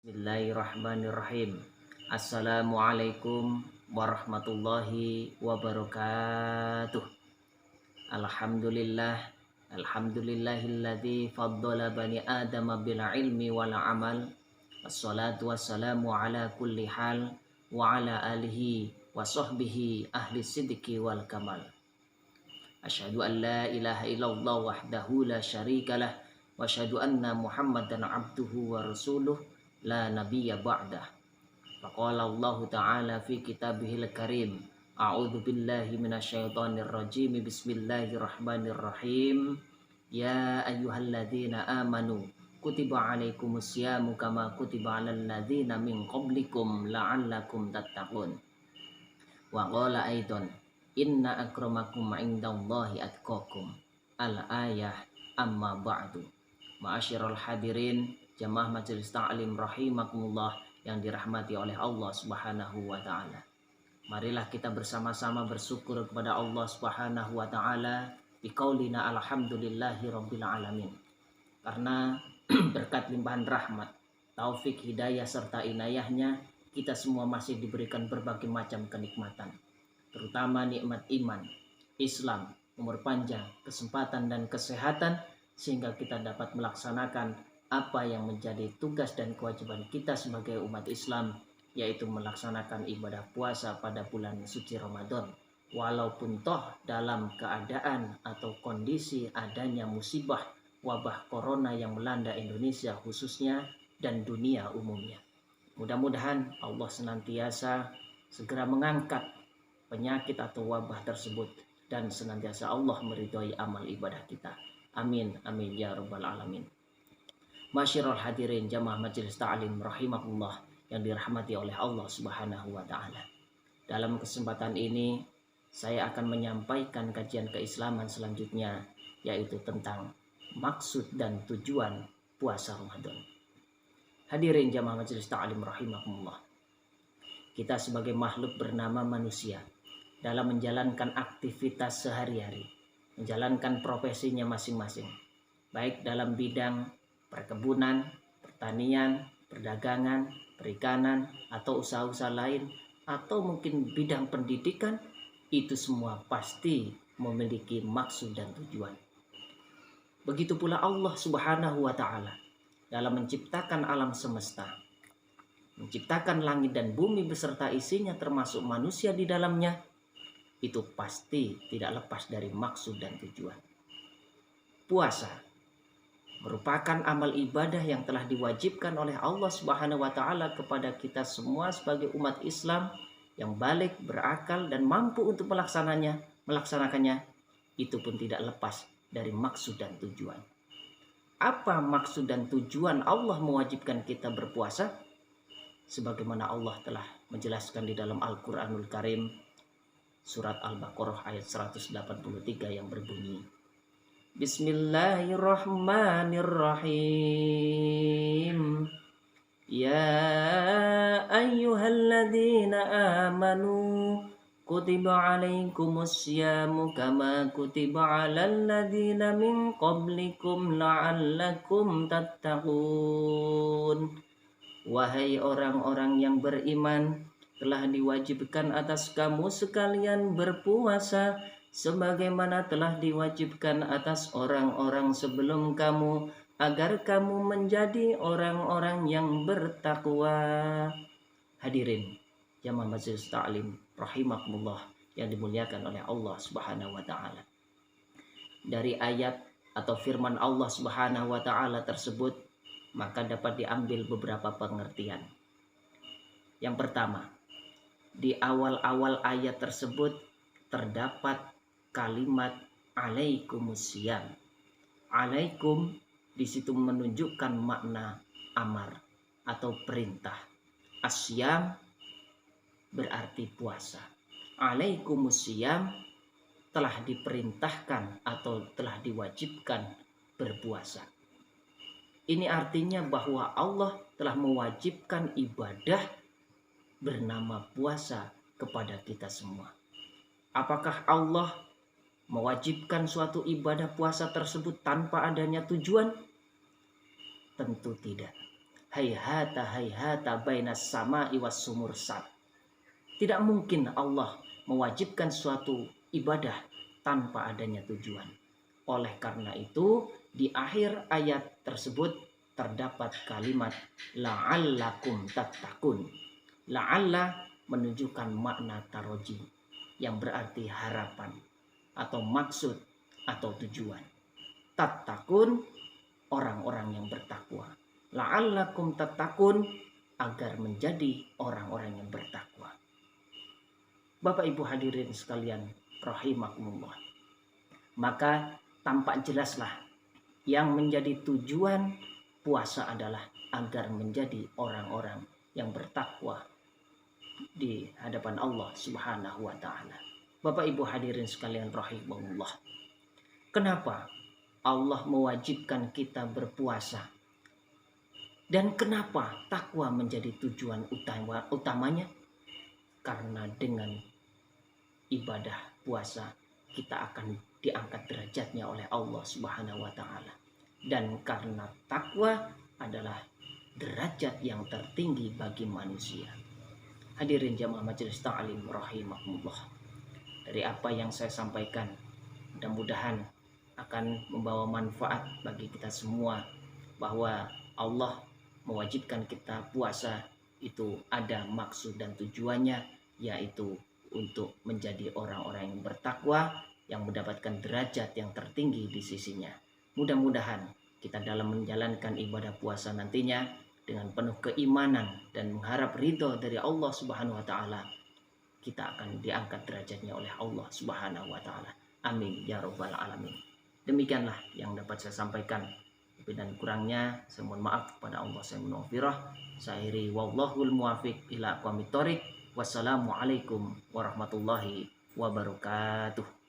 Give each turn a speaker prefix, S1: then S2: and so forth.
S1: Bismillahirrahmanirrahim. Assalamualaikum warahmatullahi wabarakatuh. Alhamdulillah. Alhamdulillahilladzi faddala bani adama bil ilmi wal amal. Wassalatu wassalamu ala kulli hal wa ala alihi wa sahbihi ahli sidqi wal kamal. Asyhadu an la ilaha illallah wahdahu la syarikalah wa asyhadu anna Muhammadan abduhu wa rasuluh la nabiyya ba'dah. Faqala Allah Ta'ala fi kitabihil karim. A'udzu billahi minasyaitonir rajim. Bismillahirrahmanirrahim. Ya ayyuhalladzina amanu kutiba alaikumus syamu kama kutiba alal ladzina min qablikum la'allakum tattaqun. Wa qala aidan inna akramakum 'indallahi atqakum. Al-ayah amma ba'du. Ma'asyiral hadirin jamaah majelis ta'lim rahimakumullah yang dirahmati oleh Allah Subhanahu wa taala. Marilah kita bersama-sama bersyukur kepada Allah Subhanahu wa taala biqaulina alhamdulillahi rabbil alamin. Karena berkat limpahan rahmat, taufik, hidayah serta inayahnya, kita semua masih diberikan berbagai macam kenikmatan, terutama nikmat iman, Islam, umur panjang, kesempatan dan kesehatan, sehingga kita dapat melaksanakan apa yang menjadi tugas dan kewajiban kita sebagai umat Islam, yaitu melaksanakan ibadah puasa pada bulan suci Ramadan. Walaupun toh dalam keadaan atau kondisi adanya musibah wabah corona yang melanda Indonesia khususnya dan dunia umumnya. Mudah-mudahan Allah senantiasa segera mengangkat penyakit atau wabah tersebut dan senantiasa Allah meridhai amal ibadah kita. Amin, amin ya rabbal alamin. Masyarul hadirin jamaah majelis ta'lim rahimakumullah yang dirahmati oleh Allah Subhanahu wa taala. Dalam kesempatan ini saya akan menyampaikan kajian keislaman selanjutnya, yaitu tentang maksud dan tujuan puasa Ramadan. Hadirin jamaah majelis ta'lim rahimakumullah. Kita sebagai makhluk bernama manusia dalam menjalankan aktivitas sehari-hari, menjalankan profesinya masing-masing, baik dalam bidang perkebunan, pertanian, perdagangan, perikanan, atau usaha-usaha lain, atau mungkin bidang pendidikan, itu semua pasti memiliki maksud dan tujuan. Begitu pula Allah Subhanahu wa taala dalam menciptakan alam semesta, menciptakan langit dan bumi beserta isinya termasuk manusia di dalamnya, itu pasti tidak lepas dari maksud dan tujuan. Puasa merupakan amal ibadah yang telah diwajibkan oleh Allah Subhanahu wa taala kepada kita semua sebagai umat Islam yang balik, berakal dan mampu untuk melaksanakannya. Itu pun tidak lepas dari maksud dan tujuan. Apa maksud dan tujuan Allah mewajibkan kita berpuasa? Sebagaimana Allah telah menjelaskan di dalam Al-Qur'anul Karim surat Al-Baqarah ayat 183 yang berbunyi, Bismillahirrahmanirrahim. Ya ayyuhalladzina amanu kutiba alaikumus syamu kama kutiba alal ladzina min qablikum la'allakum tattaqun. Wahai orang-orang yang beriman, telah diwajibkan atas kamu sekalian berpuasa sebagaimana telah diwajibkan atas orang-orang sebelum kamu, agar kamu menjadi orang-orang yang bertakwa. Hadirin jamaah majelis ta'lim rahimakumullah yang dimuliakan oleh Allah Subhanahu wa taala. Dari ayat atau firman Allah Subhanahu wa taala tersebut maka dapat diambil beberapa pengertian. Yang pertama, di awal-awal ayat tersebut terdapat kalimat alaikumusiyam. Alaikum di situ menunjukkan makna amar atau perintah. Asyam berarti puasa. Alaikumusiyam telah diperintahkan atau telah diwajibkan berpuasa. Ini artinya bahwa Allah telah mewajibkan ibadah bernama puasa kepada kita semua. Apakah Allah mewajibkan suatu ibadah puasa tersebut tanpa adanya tujuan? Tentu tidak. hayhata hayhata bainas sama'i was sumursat. Tidak mungkin Allah mewajibkan suatu ibadah tanpa adanya tujuan. Oleh karena itu, di akhir ayat tersebut terdapat kalimat la'allakum tattaqun. La'alla menunjukkan makna taroji yang berarti harapan atau maksud atau tujuan. Tattaqun, orang-orang yang bertakwa. La'allakum tattaqun, agar menjadi orang-orang yang bertakwa. Bapak Ibu hadirin sekalian rahimakumullah. Maka tampak jelaslah yang menjadi tujuan puasa adalah agar menjadi orang-orang yang bertakwa di hadapan Allah Subhanahu wa taala. Bapak Ibu hadirin sekalian rahimakumullah. Kenapa Allah mewajibkan kita berpuasa? Dan kenapa takwa menjadi tujuan utamanya? Karena dengan ibadah puasa kita akan diangkat derajatnya oleh Allah Subhanahu wa taala. Dan karena takwa adalah derajat yang tertinggi bagi manusia. Hadirin jamaah majelis ta'lim rahimakumullah. Dari apa yang saya sampaikan, mudah-mudahan akan membawa manfaat bagi kita semua, bahwa Allah mewajibkan kita puasa itu ada maksud dan tujuannya, yaitu untuk menjadi orang-orang yang bertakwa, yang mendapatkan derajat yang tertinggi di sisinya. Mudah-mudahan kita dalam menjalankan ibadah puasa nantinya dengan penuh keimanan dan mengharap ridho dari Allah Subhanahu wa taala, kita akan diangkat derajatnya oleh Allah Subhanahu wa taala. Amin ya rabbal alamin. Demikianlah yang dapat saya sampaikan. Lebih dan kurangnya saya mohon maaf kepada Allah, saya mohon maghfirah. Sa'iri wallahul muwafiq ila aqwamit thoriq. Wassalamualaikum warahmatullahi wabarakatuh.